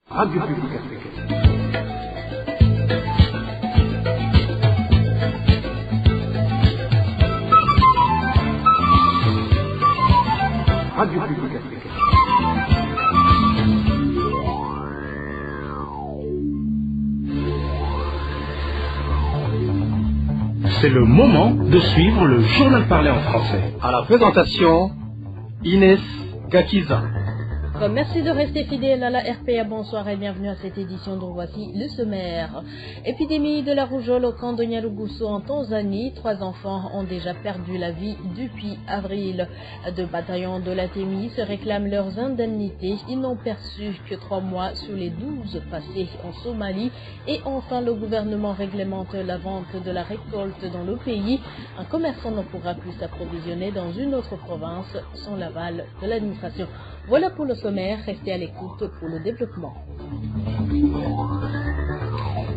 Radio Publique Africaine. Radio Publique Africaine. C'est le moment de suivre le journal parlé en français. À la présentation, Inès Gakiza. Merci de rester fidèle à la RPA. Bonsoir et bienvenue à cette édition dont voici le sommaire. Épidémie de la rougeole au camp de Nyarugusu en Tanzanie. 3 enfants ont déjà perdu la vie depuis avril. 2 bataillons de l'ATMI se réclament leurs indemnités. Ils n'ont perçu que 3 mois sur les 12 passés en Somalie. Et enfin, le gouvernement réglemente la vente de la récolte dans le pays. Un commerçant ne pourra plus s'approvisionner dans une autre province sans l'aval de l'administration. Voilà pour le sommaire, restez à l'écoute pour le développement.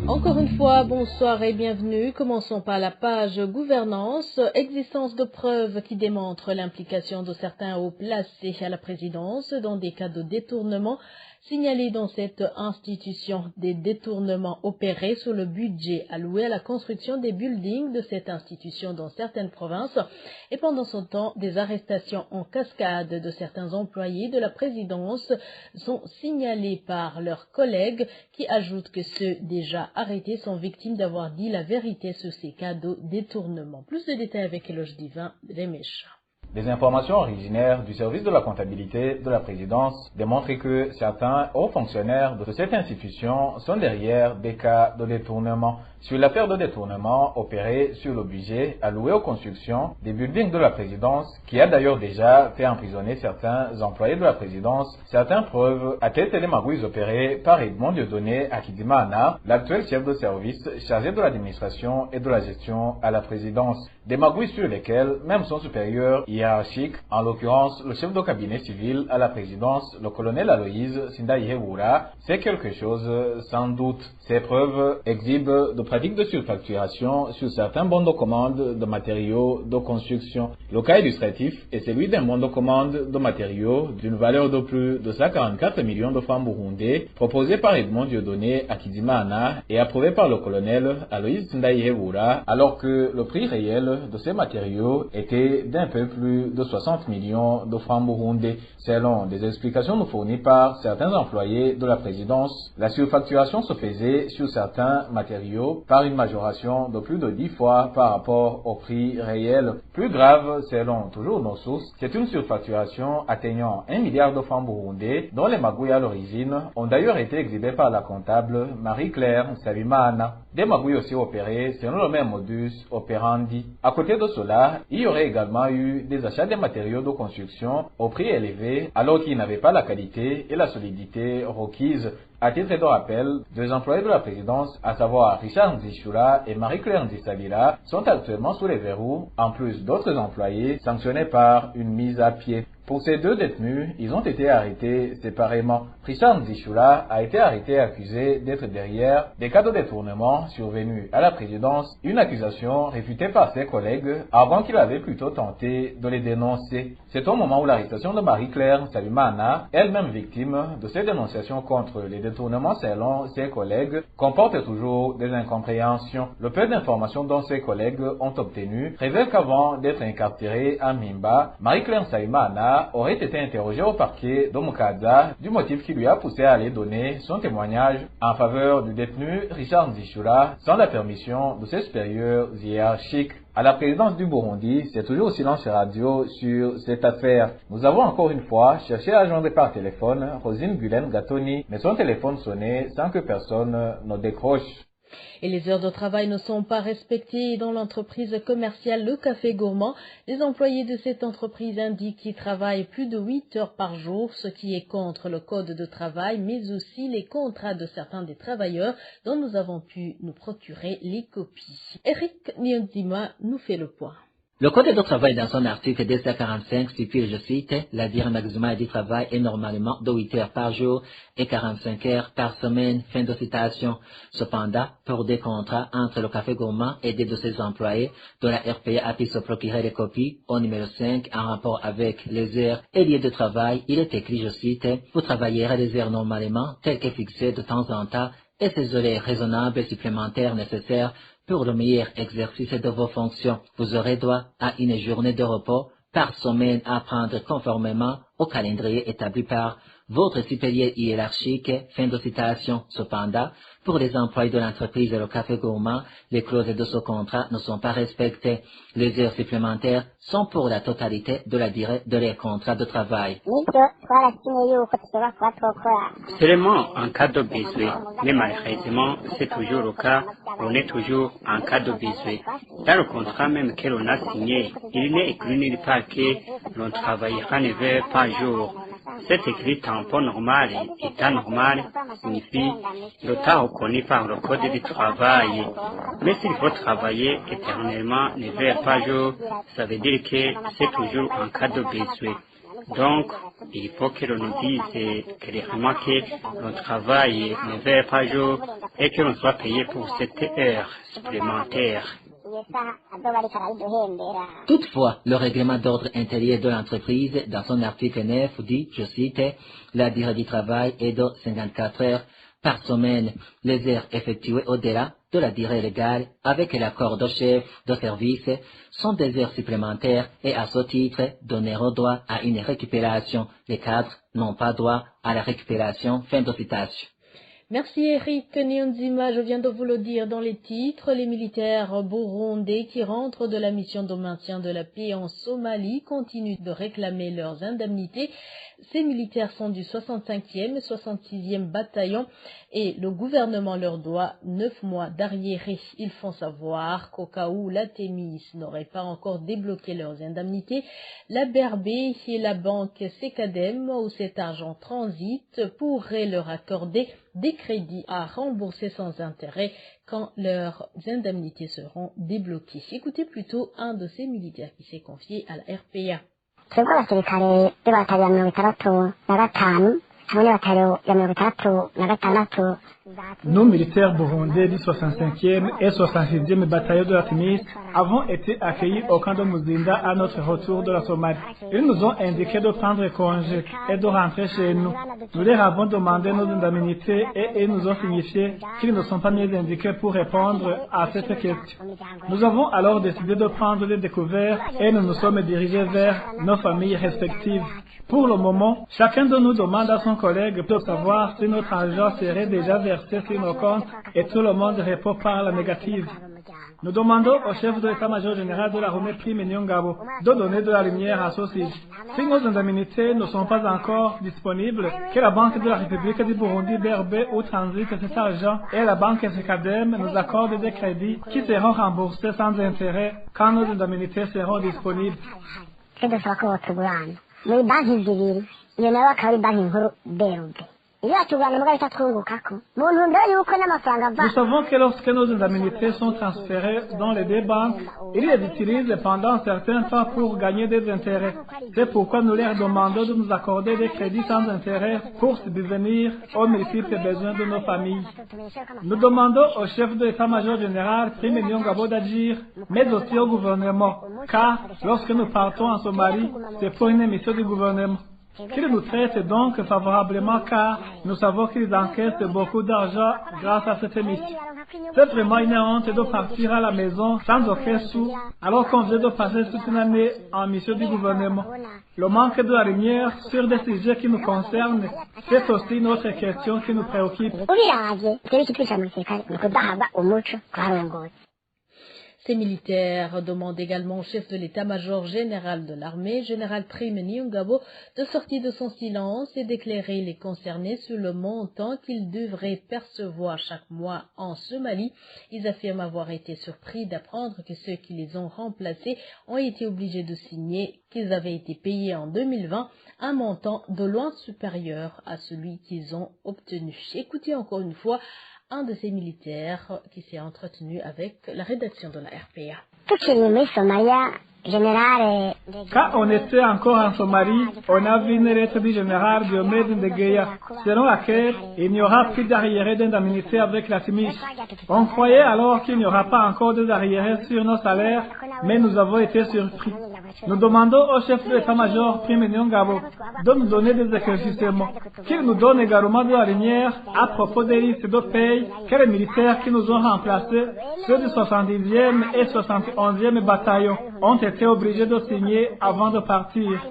Encore une fois, bonsoir et bienvenue. Commençons par la page gouvernance. Existence de preuves qui démontrent l'implication de certains hauts placés à la présidence dans des cas de détournement. Signalés dans cette institution, des détournements opérés sur le budget alloué à la construction des buildings de cette institution dans certaines provinces et pendant ce temps, des arrestations en cascade de certains employés de la présidence sont signalées par leurs collègues qui ajoutent que ceux déjà arrêtés sont victimes d'avoir dit la vérité sur ces cas de détournement. Plus de détails avec Eloge Divin, Remèche. Des informations originaires du service de la comptabilité de la présidence démontrent que certains hauts fonctionnaires de cette institution sont derrière des cas de détournement. Sur l'affaire de détournement opérée sur le budget alloué aux constructions des buildings de la présidence, qui a d'ailleurs déjà fait emprisonner certains employés de la présidence, certaines preuves attestent les magouilles opérées par Edmond Dieudonné Akidimana, l'actuel chef de service chargé de l'administration et de la gestion à la présidence. Des magouilles sur lesquelles même son supérieur hiérarchique, en l'occurrence le chef de cabinet civil à la présidence, le colonel Aloïse Sindaïheoura, sait quelque chose sans doute. Ces preuves exhibent de pratiques de surfacturation sur certains bons de commande de matériaux de construction. Le cas illustratif est celui d'un bon de commande de matériaux d'une valeur de plus de 144 millions de francs burundais proposé par Edmond Dieudonné Akidimana et approuvé par le colonel Aloïse Sindaïheoura, alors que le prix réel de ces matériaux était d'un peu plus de 60 millions de francs burundais. Selon des explications nous fournies par certains employés de la présidence, la surfacturation se faisait sur certains matériaux par une majoration de plus de 10 fois par rapport au prix réel. Plus grave, selon toujours nos sources, c'est une surfacturation atteignant 1 milliard de francs burundais dont les magouilles à l'origine ont d'ailleurs été exhibées par la comptable Marie-Claire Nsabimana. Des magouilles aussi opérées selon le même modus operandi. À côté de cela, il y aurait également eu des achats de matériaux de construction au prix élevé alors qu'ils n'avaient pas la qualité et la solidité requises. À titre de rappel, 2 employés de la présidence, à savoir Richard Nzishura et Marie-Claire Nzisabira, sont actuellement sous les verrous, en plus d'autres employés sanctionnés par une mise à pied. Pour ces 2 détenus, ils ont été arrêtés séparément. Richard Nzishura a été arrêté et accusé d'être derrière des cas de détournement survenus à la présidence, une accusation réfutée par ses collègues avant qu'il avait plutôt tenté de les dénoncer. C'est au moment où l'arrestation de Marie-Claire Salimana, elle-même victime de ces dénonciations contre les détournements selon ses collègues, comporte toujours des incompréhensions. Le peu d'informations dont ses collègues ont obtenu révèle qu'avant d'être incarcérée à Mimba, Marie-Claire Salimana aurait été interrogé au parquet de Mukaza du motif qui lui a poussé à aller donner son témoignage en faveur du détenu Richard Nzishura sans la permission de ses supérieurs hiérarchiques. À la présidence du Burundi, c'est toujours silence radio sur cette affaire. Nous avons encore une fois cherché à joindre par téléphone Rosine Gulen Gatoni, mais son téléphone sonnait sans que personne ne décroche. Et les heures de travail ne sont pas respectées dans l'entreprise commerciale Le Café Gourmand. Les employés de cette entreprise indiquent qu'ils travaillent plus de 8 heures par jour, ce qui est contre le code de travail, mais aussi les contrats de certains des travailleurs dont nous avons pu nous procurer les copies. Eric Nyondima nous fait le point. Le Code de travail dans son article 245 stipule, je cite, la durée maximale du travail est normalement de 8 heures par jour et 45 heures par semaine, fin de citation. Cependant, pour des contrats entre le Café Gourmand et des de ses employés, dont la RPA a pu se procurer les copies, au numéro 5, en rapport avec les heures et lieux de travail, il est écrit, je cite, vous travaillerez les heures normalement, telles que fixées de temps en temps, et ces heures raisonnables et supplémentaires nécessaires pour le meilleur exercice de vos fonctions. Vous aurez droit à une journée de repos par semaine à prendre conformément au calendrier établi par votre supérieur hiérarchique. Fin de citation. Cependant, pour les employés de l'entreprise et le Café Gourmand, les clauses de ce contrat ne sont pas respectées. Les heures supplémentaires sont pour la totalité de la durée de leur contrat de travail. Seulement en cas de besoin, mais malheureusement, c'est toujours le cas, on est toujours en cas de besoin. Dans le contrat même que l'on a signé, il n'est écrit nulle part que l'on travaillera 9 heures par jour. Cet écrit tampon normal et temps normal signifie le temps reconnu par le Code du travail. Mais s'il faut travailler éternellement 9 heures par jour, ça veut dire que c'est toujours en cas de besoin. Donc, il faut que l'on nous dise clairement que l'on travaille 9 heures par jour et que l'on soit payé pour cette heure supplémentaire. Toutefois, le règlement d'ordre intérieur de l'entreprise, dans son article 9, dit, je cite, la durée du travail est de 54 heures par semaine. Les heures effectuées au-delà de la durée légale, avec l'accord de chef de service, sont des heures supplémentaires et à ce titre donneront droit à une récupération. Les cadres n'ont pas droit à la récupération. Fin de citation. Merci Eric Nyonzima, je viens de vous le dire dans les titres, les militaires burundais qui rentrent de la mission de maintien de la paix en Somalie continuent de réclamer leurs indemnités. Ces militaires sont du 65e et 66e bataillon et le gouvernement leur doit 9 mois d'arriéré. Ils font savoir qu'au cas où la Thémis n'aurait pas encore débloqué leurs indemnités, la BRB et la banque Secadem, où cet argent transite, pourraient leur accorder des crédits à rembourser sans intérêt quand leurs indemnités seront débloquées. Écoutez plutôt un de ces militaires qui s'est confié à la RPA. Nous, militaires burundais du 65e et 66e bataillon de la Thémis, avons été accueillis au camp de Muzinda à notre retour de la Somalie. Ils nous ont indiqué de prendre congé et de rentrer chez nous. Nous leur avons demandé nos indemnités et ils nous ont signifié qu'ils ne sont pas mieux indiqués pour répondre à cette question. Nous avons alors décidé de prendre des découvertes et nous nous sommes dirigés vers nos familles respectives. Pour le moment, chacun de nous demande à son collègue de savoir si notre argent serait déjà versé sur nos comptes et tout le monde répond par la négative. Nous demandons au chef de l'état-major général de l'armée Prime Nyongabo de donner de la lumière à ce sujet. Si nos indemnités ne sont pas encore disponibles, que la Banque de la République du Burundi BRB où transite cet argent et la Banque Secadem nous accordent des crédits qui seront remboursés sans intérêt quand nos indemnités seront disponibles. Muri banki zibiri iyo nayo akaba ari banki nkuru BRB. Nous savons que lorsque nos indemnités sont transférées dans les deux banques, ils les utilisent pendant un certain temps pour gagner des intérêts. C'est pourquoi nous leur demandons de nous accorder des crédits sans intérêt pour subvenir aux multiples besoins de nos familles. Nous demandons au chef de l'état-major général Prime Nyongabo d'agir, mais aussi au gouvernement, car lorsque nous partons en Somalie, c'est pour une mission du gouvernement. Qu'ils nous traitent donc favorablement car nous savons qu'ils encaissent beaucoup d'argent grâce à cette mission. C'est vraiment une honte de partir à la maison sans aucun sou alors qu'on vient de passer toute une année en mission du gouvernement. Le manque de la lumière sur des sujets qui nous concernent, c'est aussi une autre question qui nous préoccupe. Ces militaires demandent également au chef de l'état-major général de l'armée, général Prime Nyongabo, de sortir de son silence et d'éclairer les concernés sur le montant qu'ils devraient percevoir chaque mois en Somalie. Ils affirment avoir été surpris d'apprendre que ceux qui les ont remplacés ont été obligés de signer qu'ils avaient été payés en 2020 un montant de loin supérieur à celui qu'ils ont obtenu. Écoutez encore une fois un de ces militaires qui s'est entretenu avec la rédaction de la RPA. Quand on était encore en Somalie, on a vu une lettre du général Diomède Ndegeya, selon laquelle il n'y aura plus d'arriérés d'indemnité avec la TIMIS. On croyait alors qu'il n'y aura pas encore d'arriérés sur nos salaires, mais nous avons été surpris. Nous demandons au chef de l'état-major, Prime Nyongabo, de nous donner des éclaircissements, qu'il nous donne également de la lumière à propos des listes de paye que les militaires qui nous ont remplacés, ceux du 70e et 71e bataillon, ont été obligés de signer avant de partir.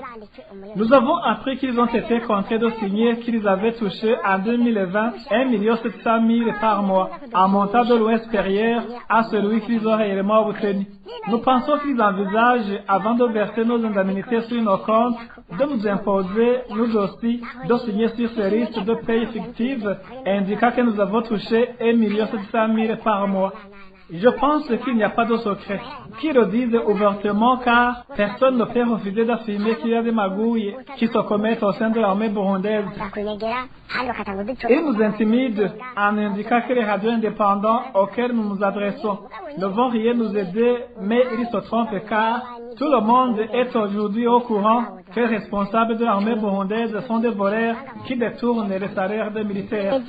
Nous avons appris qu'ils ont été contraints de signer qu'ils avaient touché en 2020 1 700 000 par mois, un montant de loin supérieur à celui qu'ils ont réellement obtenu. Nous pensons qu'ils envisagent, avant de verser nos indemnités sur nos comptes, de nous imposer, nous aussi, de signer sur ces listes de paye fictives, indiquant que nous avons touché 1 700 000 par mois. Je pense qu'il n'y a pas de secret. Qu'ils le disent ouvertement car personne ne peut refuser d'affirmer qu'il y a des magouilles qui se commettent au sein de l'armée burundaise. Ils nous intimident en indiquant que les radios indépendants auxquels nous nous adressons ne vont rien nous aider, mais ils se trompent car tout le monde est aujourd'hui au courant que les responsables de l'armée burundaise sont des voleurs qui détournent les salaires des militaires.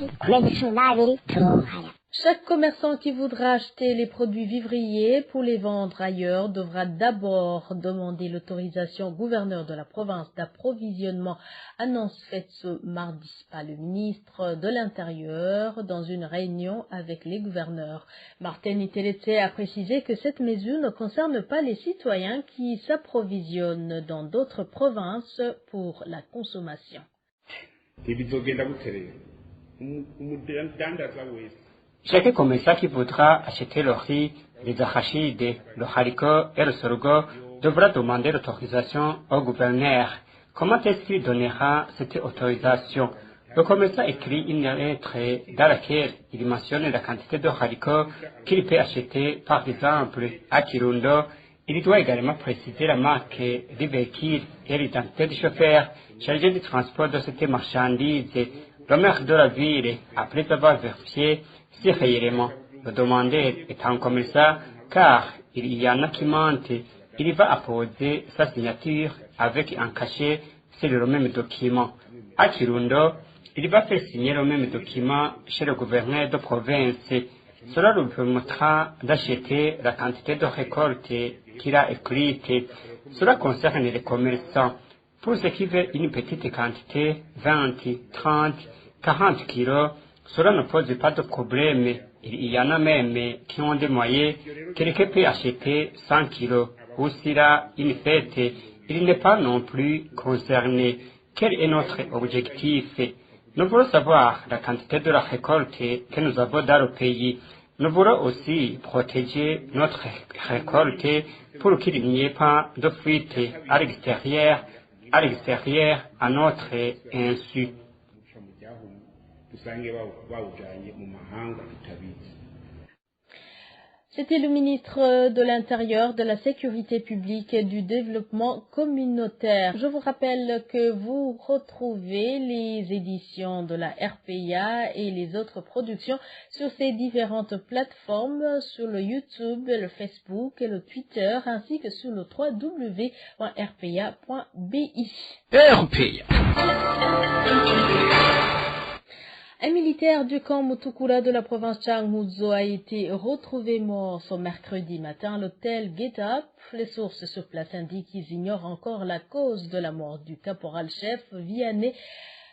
Chaque commerçant qui voudra acheter les produits vivriers pour les vendre ailleurs devra d'abord demander l'autorisation au gouverneur de la province d'approvisionnement, annonce faite ce mardi par le ministre de l'Intérieur dans une réunion avec les gouverneurs. Martin Niteletse a précisé que cette mesure ne concerne pas les citoyens qui s'approvisionnent dans d'autres provinces pour la consommation. Chaque commerçant qui voudra acheter le riz, les arachides, le haricot et le sorgho devra demander l'autorisation au gouverneur. Comment est-ce qu'il donnera cette autorisation? Le commerçant écrit une lettre dans laquelle il mentionne la quantité de haricots qu'il peut acheter. Par exemple, à Kirundo, il doit également préciser la marque du véhicule et l'identité du chauffeur chargé du transport de cette marchandise. Le maire de la ville, après avoir vérifié si réellement le demandeur est un commerçant, car il y en a qui mentent, il va apposer sa signature avec un cachet sur le même document. À Kirundo, il va faire signer le même document chez le gouverneur de province. Cela lui permettra d'acheter la quantité de récolte qu'il a écrite. Cela concerne les commerçants. Pour ceux qui veulent une petite quantité, 20, 30, 40 kilos, cela ne pose pas de problème. Il y en a même qui ont des moyens. Quelqu'un peut acheter 100 kilos. Ou s'il a une fête, il n'est pas non plus concerné. Quel est notre objectif? Nous voulons savoir la quantité de la récolte que nous avons dans le pays. Nous voulons aussi protéger notre récolte pour qu'il n'y ait pas de fuite à l'extérieur à notre insu. C'était le ministre de l'Intérieur, de la Sécurité publique et du Développement communautaire. Je vous rappelle que vous retrouvez les éditions de la RPA et les autres productions sur ces différentes plateformes, sur le YouTube, le Facebook et le Twitter, ainsi que sur le www.rpa.bi. RPA. Un militaire du camp Mutukura de la province Changuzo a été retrouvé mort ce mercredi matin à l'hôtel Get Up. Les sources sur place indiquent qu'ils ignorent encore la cause de la mort du caporal-chef Vianney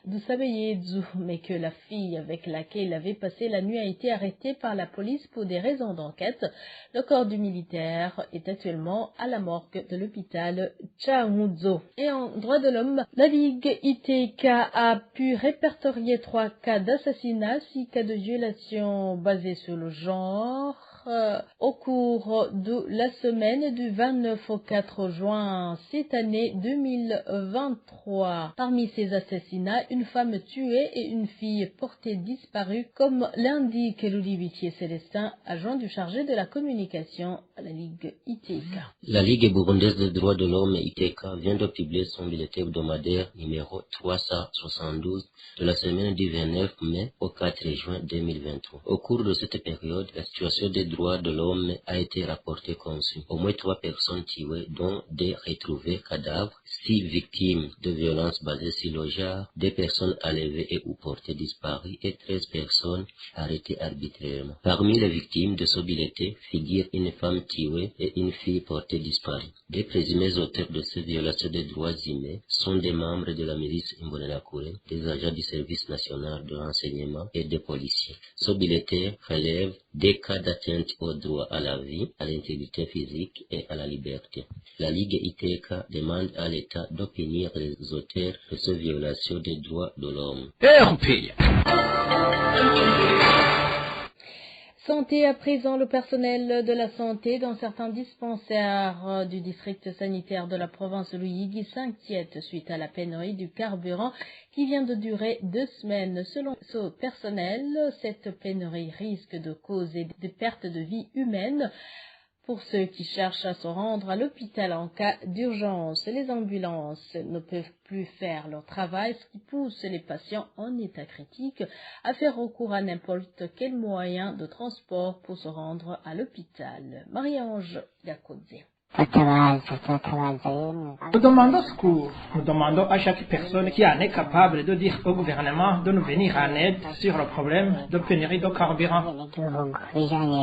Dusabeyezu, mais que la fille avec laquelle il avait passé la nuit a été arrêtée par la police pour des raisons d'enquête. Le corps du militaire est actuellement à la morgue de l'hôpital Changuzo. Et en droit de l'homme, la Ligue ITK a pu répertorier 3 cas d'assassinat, 6 cas de violation basés sur le genre, au cours de la semaine du 29 au 4 juin cette année 2023. Parmi ces assassinats, une femme tuée et une fille portée disparue, comme l'indique Louis Vitier-Célestin, agent du chargé de la communication à la Ligue ITK. La Ligue burundaise des droits de l'homme ITK vient de publier son bulletin hebdomadaire numéro 372 de la semaine du 29 mai au 4 juin 2023. Au cours de cette période, la situation des droits de l'homme a été rapportée comme suit. Au moins 3 personnes tuées, dont des retrouvés cadavres, 6 victimes de violences basées sur le genre, 2 personnes enlevées et ou portées disparues et 13 personnes arrêtées arbitrairement. Parmi les victimes de ce bulletin figure une femme tuée et une fille portée disparue. Des présumés auteurs de ces violations des droits humains sont des membres de la milice Imbonerakure, des agents du service national de renseignement et des policiers. Ce bulletin relève des cas d'atteinte au droit à la vie, à l'intégrité physique et à la liberté. La Ligue ITK demande à l'État de punir les auteurs de ces violations des droits de l'homme. Santé à présent, le personnel de la santé dans certains dispensaires du district sanitaire de la province de Luyigi s'inquiète suite à la pénurie du carburant qui vient de durer 2 semaines. Selon ce personnel, cette pénurie risque de causer des pertes de vie humaines pour ceux qui cherchent à se rendre à l'hôpital en cas d'urgence. Les ambulances ne peuvent plus faire leur travail, ce qui pousse les patients en état critique à faire recours à n'importe quel moyen de transport pour se rendre à l'hôpital. Marie-Ange Gakodze. Nous demandons secours. Nous demandons à chaque personne qui en est capable de dire au gouvernement de nous venir en aide sur le problème de pénurie de carburant.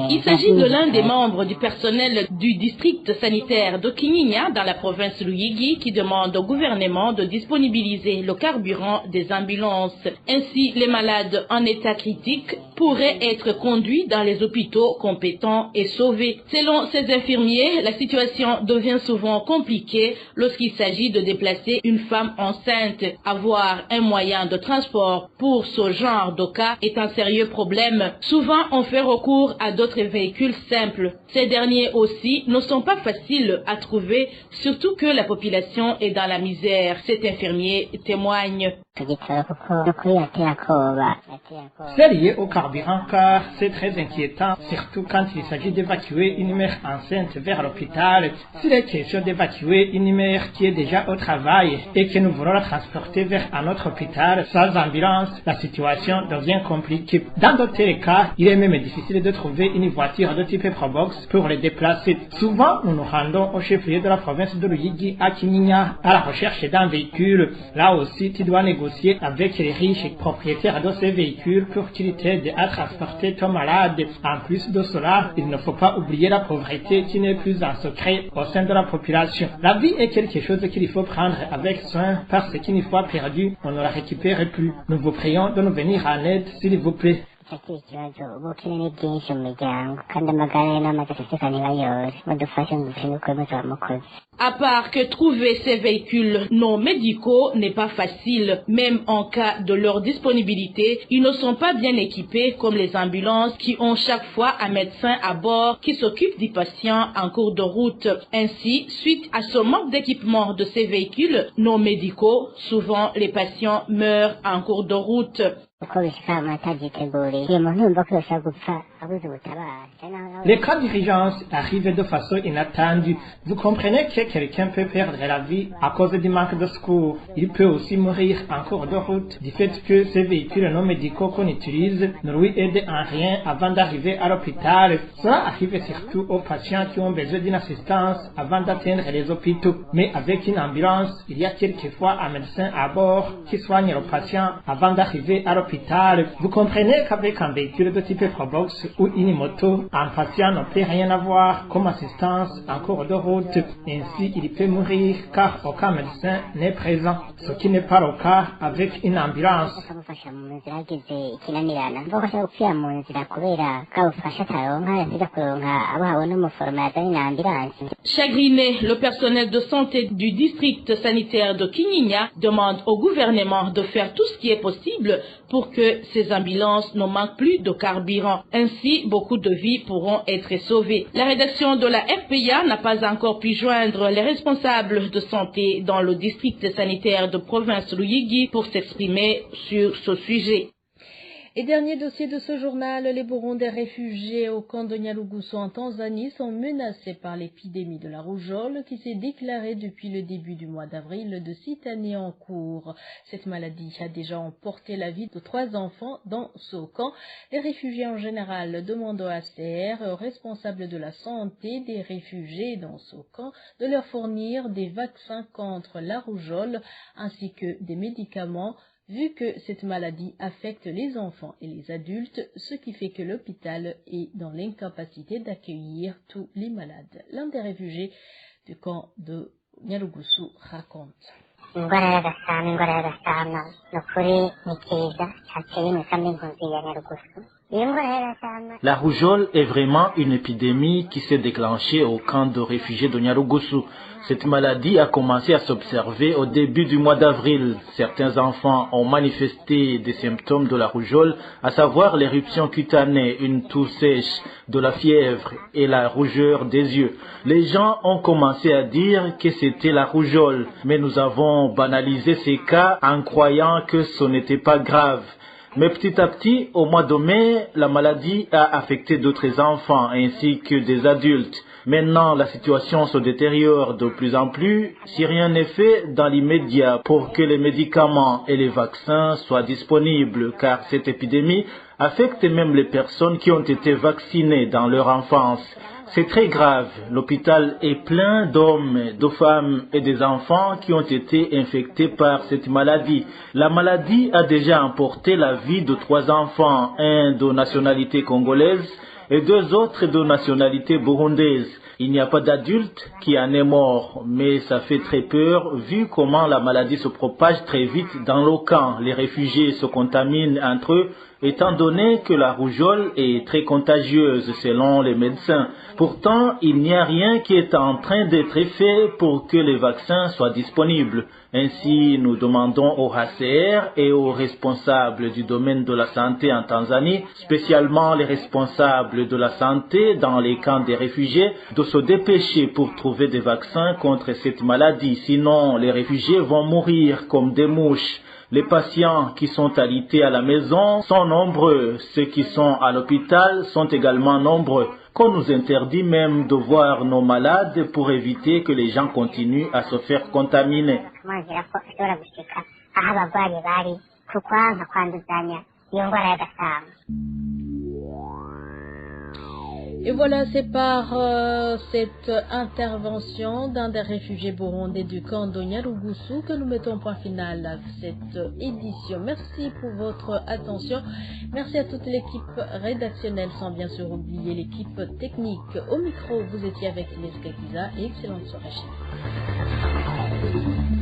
Il s'agit de l'un des membres du personnel du district sanitaire de Kinyinya dans la province de Luyigi qui demande au gouvernement de disponibiliser le carburant des ambulances. Ainsi, les malades en état critique pourraient être conduits dans les hôpitaux compétents et sauvés. Selon ces infirmiers, la situation devient souvent compliquée lorsqu'il s'agit de déplacer une femme enceinte. Avoir un moyen de transport pour ce genre de cas est un sérieux problème. Souvent, on fait recours à d'autres véhicules simples. Ces derniers aussi ne sont pas faciles à trouver, surtout que la population est dans la misère. Cet infirmier témoigne. C'est lié au carburant car c'est très inquiétant, surtout quand il s'agit d'évacuer une mère enceinte vers l'hôpital. S'il est question d'évacuer une mère qui est déjà au travail et que nous voulons la transporter vers un autre hôpital sans ambulance, la situation devient compliquée. Dans d'autres cas, il est même difficile de trouver une voiture de type Probox pour les déplacer. Souvent, nous nous rendons au chef-lieu de la province de Luyigi à Kinyinya à la recherche d'un véhicule. Là aussi, tu dois négocier avec les riches propriétaires de ces véhicules pour qu'ils t'aident à transporter ton malade. En plus de cela, il ne faut pas oublier la pauvreté qui n'est plus un secret au sein de la population. La vie est quelque chose qu'il faut prendre avec soin parce qu'une fois perdu, on ne la récupère plus. Nous vous prions de nous venir en aide, s'il vous plaît. À part que trouver ces véhicules non médicaux n'est pas facile, même en cas de leur disponibilité, ils ne sont pas bien équipés comme les ambulances qui ont chaque fois un médecin à bord qui s'occupe des patients en cours de route. Ainsi, suite à ce manque d'équipement de ces véhicules non médicaux, souvent les patients meurent en cours de route. Les cas d'urgence arrivent de façon inattendue. Vous comprenez que quelqu'un peut perdre la vie à cause du manque de secours. Il peut aussi mourir en cours de route du fait que ces véhicules non médicaux qu'on utilise ne lui aident en rien avant d'arriver à l'hôpital. Cela arrive surtout aux patients qui ont besoin d'une assistance avant d'atteindre les hôpitaux. Mais avec une ambulance, il y a quelquefois un médecin à bord qui soigne le patient avant d'arriver à l'hôpital. Vous comprenez qu'avec un véhicule de type Probox ou une moto, un patient ne peut rien avoir comme assistance en cours de route. Ainsi, il peut mourir car aucun médecin n'est présent, ce qui n'est pas le cas avec une ambulance. Chagriné, le personnel de santé du district sanitaire de Kinyinya demande au gouvernement de faire tout ce qui est possible pour pour que ces ambulances ne manquent plus de carburant. Ainsi, beaucoup de vies pourront être sauvées. La rédaction de la RPA n'a pas encore pu joindre les responsables de santé dans le district sanitaire de province Ruyigi pour s'exprimer sur ce sujet. Et dernier dossier de ce journal, les Burundais réfugiés au camp de Nyarugusu en Tanzanie sont menacés par l'épidémie de la rougeole qui s'est déclarée depuis le début du mois d'avril de cette année en cours. Cette maladie a déjà emporté la vie de 3 enfants dans ce camp. Les réfugiés en général demandent au HCR, aux responsables de la santé des réfugiés dans ce camp, de leur fournir des vaccins contre la rougeole ainsi que des médicaments, vu que cette maladie affecte les enfants et les adultes, ce qui fait que l'hôpital est dans l'incapacité d'accueillir tous les malades. L'un des réfugiés du camp de Nyarugusu raconte. La rougeole est vraiment une épidémie qui s'est déclenchée au camp de réfugiés de Nyarugusu. Cette maladie a commencé à s'observer au début du mois d'avril. Certains enfants ont manifesté des symptômes de la rougeole, à savoir l'éruption cutanée, une toux sèche, de la fièvre et la rougeur des yeux. Les gens ont commencé à dire que c'était la rougeole, mais nous avons banalisé ces cas en croyant que ce n'était pas grave. Mais petit à petit, au mois de mai, la maladie a affecté d'autres enfants ainsi que des adultes. Maintenant, la situation se détériore de plus en plus si rien n'est fait dans l'immédiat pour que les médicaments et les vaccins soient disponibles, car cette épidémie affecte même les personnes qui ont été vaccinées dans leur enfance. C'est très grave. L'hôpital est plein d'hommes, de femmes et des enfants qui ont été infectés par cette maladie. La maladie a déjà emporté la vie de 3 enfants, un de nationalité congolaise et 2 autres de nationalité burundaise. Il n'y a pas d'adulte qui en est mort, mais ça fait très peur vu comment la maladie se propage très vite dans le camp. Les réfugiés se contaminent entre eux, étant donné que la rougeole est très contagieuse selon les médecins. Pourtant, il n'y a rien qui est en train d'être fait pour que les vaccins soient disponibles. Ainsi, nous demandons au HCR et aux responsables du domaine de la santé en Tanzanie, spécialement les responsables de la santé dans les camps des réfugiés, de se dépêcher pour trouver des vaccins contre cette maladie. Sinon, les réfugiés vont mourir comme des mouches. Les patients qui sont alités à la maison sont nombreux. Ceux qui sont à l'hôpital sont également nombreux. Qu'on nous interdit même de voir nos malades pour éviter que les gens continuent à se faire contaminer. Et voilà, c'est par cette intervention d'un des réfugiés burundais du camp de Nyarugusu que nous mettons point final à cette édition. Merci pour votre attention. Merci à toute l'équipe rédactionnelle, sans bien sûr oublier l'équipe technique. Au micro, vous étiez avec Inès Gakiza et excellente soirée chez vous.